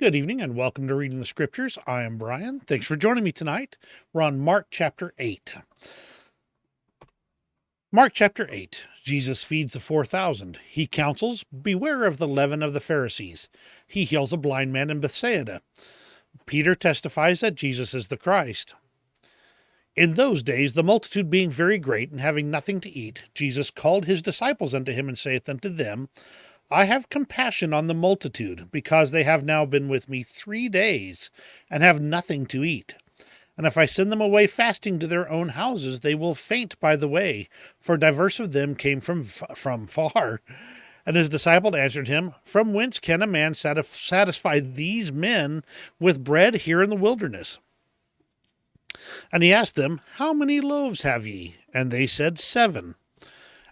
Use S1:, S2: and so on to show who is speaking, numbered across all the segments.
S1: Good evening and welcome to Reading the Scriptures. I am Brian. Thanks for joining me tonight. We're on Mark chapter 8. Mark chapter 8. Jesus feeds the 4,000. He counsels, beware of the leaven of the Pharisees. He heals a blind man in Bethsaida. Peter testifies that Jesus is the Christ. In those days, the multitude being very great and having nothing to eat, Jesus called his disciples unto him and saith unto them, I have compassion on the multitude, because they have now been with me 3 days, and have nothing to eat. And if I send them away fasting to their own houses, they will faint by the way, for divers of them came from far. And his disciple answered him, From whence can a man satisfy these men with bread here in the wilderness? And he asked them, How many loaves have ye? And they said, 7.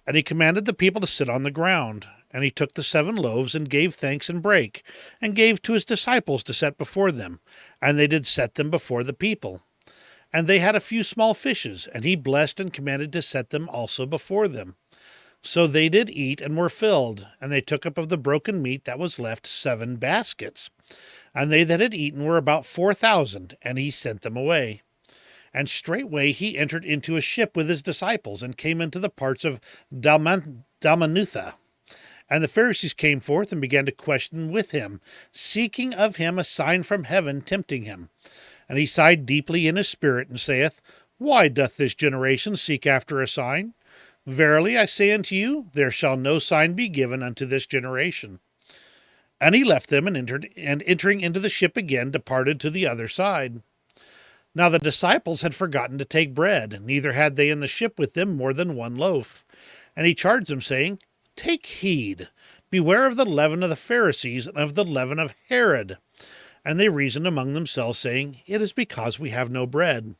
S1: And he commanded the people to sit on the ground. And he took the 7 loaves, and gave thanks and brake, and gave to his disciples to set before them. And they did set them before the people. And they had a few small fishes, and he blessed and commanded to set them also before them. So they did eat, and were filled. And they took up of the broken meat that was left 7 baskets. And they that had eaten were about 4,000, and he sent them away. And straightway he entered into a ship with his disciples, and came into the parts of Dalmanutha. And the Pharisees came forth and began to question with him, seeking of him a sign from heaven, tempting him. And he sighed deeply in his spirit, and saith, Why doth this generation seek after a sign? Verily I say unto you, there shall no sign be given unto this generation. And he left them, and entering into the ship again, departed to the other side. Now the disciples had forgotten to take bread, neither had they in the ship with them more than 1 loaf. And he charged them, saying, Take heed, beware of the leaven of the Pharisees, and of the leaven of Herod. And they reasoned among themselves, saying, It is because we have no bread.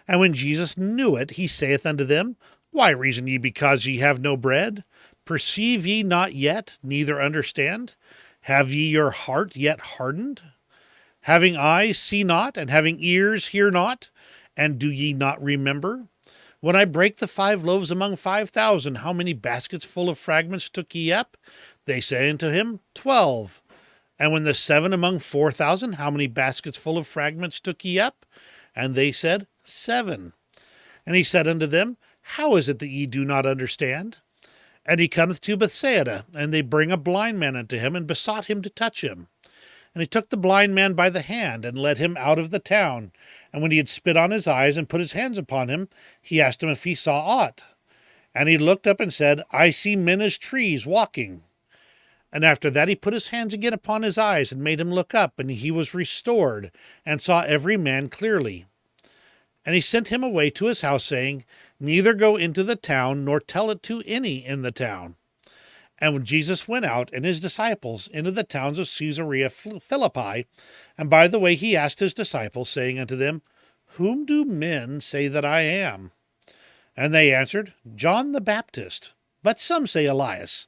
S1: And when Jesus knew it, he saith unto them, Why reason ye because ye have no bread? Perceive ye not yet, neither understand? Have ye your heart yet hardened? Having eyes, see not, and having ears, hear not, and do ye not remember? When I brake the 5 loaves among 5,000, how many baskets full of fragments took ye up? They say unto him, 12. And when the 7 among 4,000, how many baskets full of fragments took ye up? And they said, 7. And he said unto them, How is it that ye do not understand? And he cometh to Bethsaida, and they bring a blind man unto him, and besought him to touch him. And he took the blind man by the hand, and led him out of the town. And when he had spit on his eyes, and put his hands upon him, he asked him if he saw aught. And he looked up and said, I see men as trees walking. And after that he put his hands again upon his eyes, and made him look up, and he was restored, and saw every man clearly. And he sent him away to his house, saying, Neither go into the town, nor tell it to any in the town. And when Jesus went out, and his disciples, into the towns of Caesarea Philippi, and by the way he asked his disciples, saying unto them, Whom do men say that I am? And they answered, John the Baptist, but some say Elias,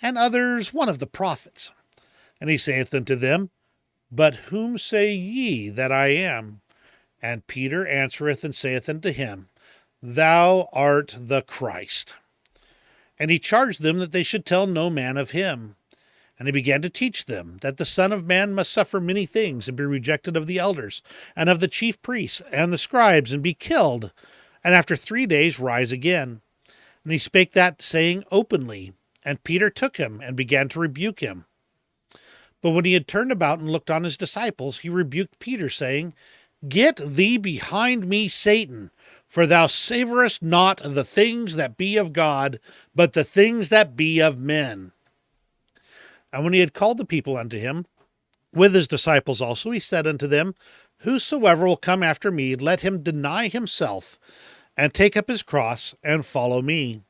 S1: and others one of the prophets. And he saith unto them, But whom say ye that I am? And Peter answereth and saith unto him, Thou art the Christ. And he charged them that they should tell no man of him. And he began to teach them that the Son of Man must suffer many things, and be rejected of the elders, and of the chief priests, and the scribes, and be killed, and after 3 days rise again. And he spake that saying openly. And Peter took him, and began to rebuke him. But when he had turned about and looked on his disciples, he rebuked Peter, saying, Get thee behind me, Satan, for thou savorest not the things that be of God, but the things that be of men. And when he had called the people unto him, with his disciples also, he said unto them, Whosoever will come after me, let him deny himself, and take up his cross, and follow me.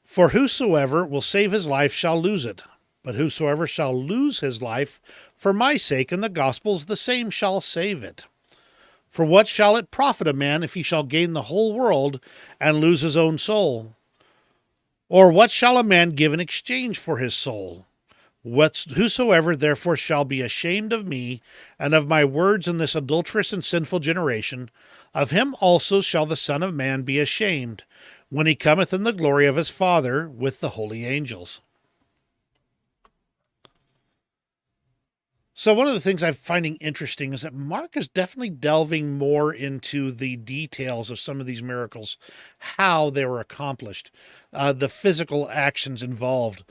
S1: For whosoever will save his life shall lose it, but whosoever shall lose his life for my sake and the gospel's, the same shall save it. For what shall it profit a man if he shall gain the whole world and lose his own soul? Or what shall a man give in exchange for his soul? Whosoever therefore shall be ashamed of me and of my words in this adulterous and sinful generation, of him also shall the Son of Man be ashamed, when he cometh in the glory of his Father with the holy angels. So one of the things I'm finding interesting is that Mark is definitely delving more into the details of some of these miracles, how they were accomplished, the physical actions involved.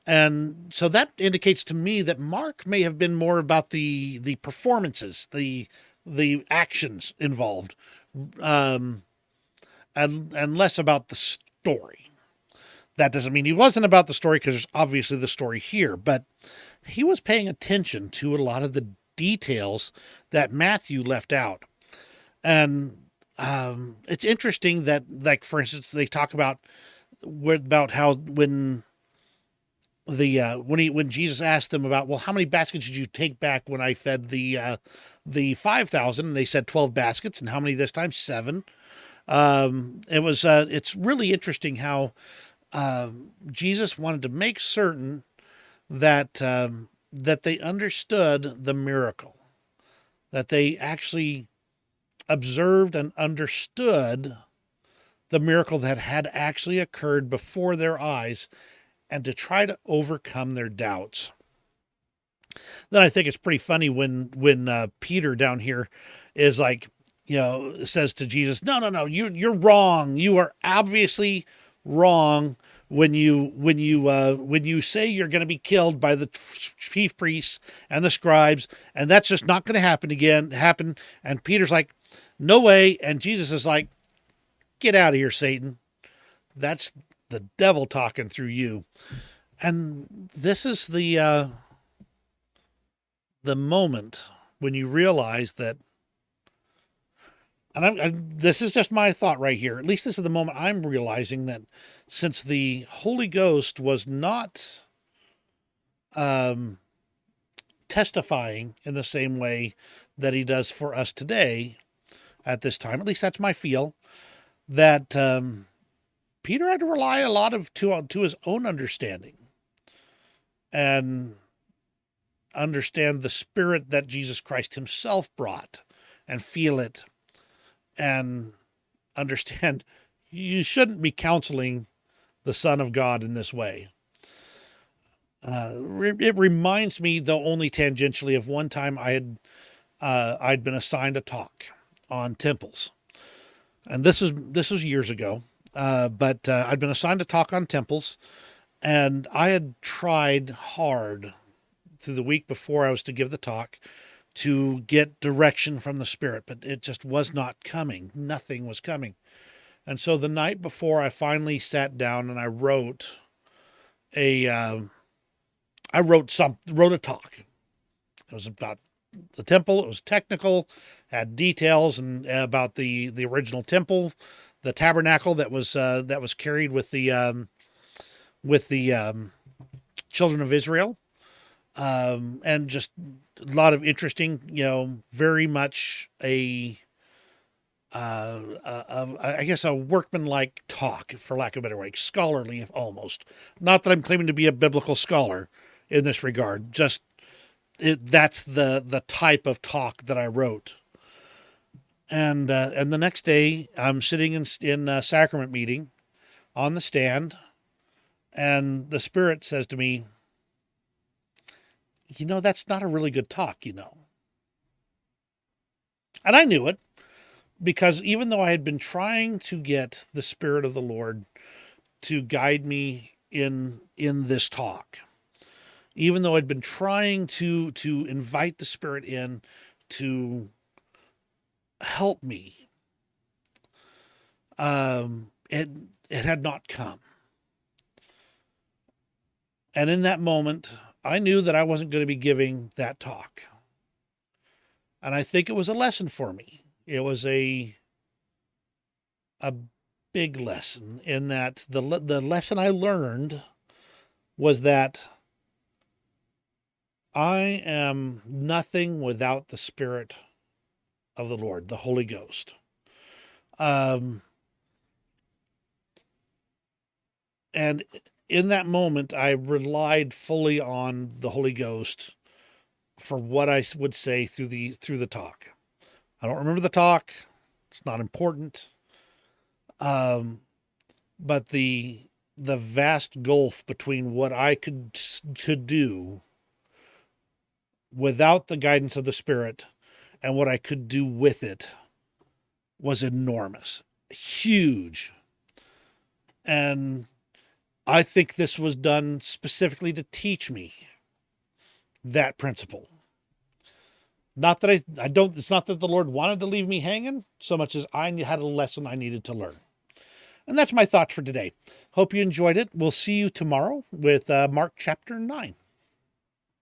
S1: And so that indicates to me that Mark may have been more about the performances, the actions involved, um, and less about the story. That doesn't mean he wasn't about the story, because there's obviously the story here, but he was paying attention to a lot of the details that Matthew left out. And it's interesting that, like, for instance, they talk about how when Jesus asked them about, well, how many baskets did you take back when I fed the 5,000? And they said 12 baskets. And how many this time? 7. It's really interesting how Jesus wanted to make certain that they understood the miracle, that they actually observed and understood the miracle that had actually occurred before their eyes, and to try to overcome their doubts. Then I think it's pretty funny when Peter down here is like, says to Jesus, "No, no, no, you're wrong. You are obviously wrong when you say you're going to be killed by the chief priests and the scribes, and that's just not going to happen." And Peter's like, "No way." And Jesus is like, "Get out of here, Satan. That's the devil talking through you." And this is the moment when you realize that, and this is just my thought right here. At least this is the moment I'm realizing that, since the Holy Ghost was not testifying in the same way that he does for us today at this time, at least that's my feel, that Peter had to rely a lot to his own understanding, and understand the spirit that Jesus Christ himself brought, and feel it, and understand you shouldn't be counseling the Son of God in this way. It reminds me, though only tangentially, of one time I'd been assigned a talk on temples, and this was years ago. But I'd been assigned a talk on temples, and I had tried hard through the week before I was to give the talk to get direction from the Spirit, but it just was not coming. Nothing was coming. And so the night before, I finally sat down and I wrote a talk. It was about the temple. It was technical, had details and about the original temple, the tabernacle that was carried with the children of Israel, and just a lot of interesting, very much I guess a workmanlike talk, for lack of a better way, scholarly almost. Not that I'm claiming to be a biblical scholar in this regard, just that's the type of talk that I wrote. And the next day, I'm sitting in a sacrament meeting on the stand, and the Spirit says to me, "That's not a really good talk, And I knew it, because even though I had been trying to get the Spirit of the Lord to guide me in this talk, even though I'd been trying to invite the Spirit in to help me, it had not come. And in that moment, I knew that I wasn't going to be giving that talk. And I think it was a lesson for me. It was a big lesson, in that the lesson I learned was that I am nothing without the Spirit of the Lord, the Holy Ghost. And in that moment, I relied fully on the Holy Ghost for what I would say through the talk. I don't remember the talk. It's not important. But the vast gulf between what I could do without the guidance of the Spirit and what I could do with it was enormous, huge. And I think this was done specifically to teach me that principle. Not that I don't, it's not that the Lord wanted to leave me hanging so much as I had a lesson I needed to learn. And that's my thoughts for today. Hope you enjoyed it. We'll see you tomorrow with Mark chapter 9.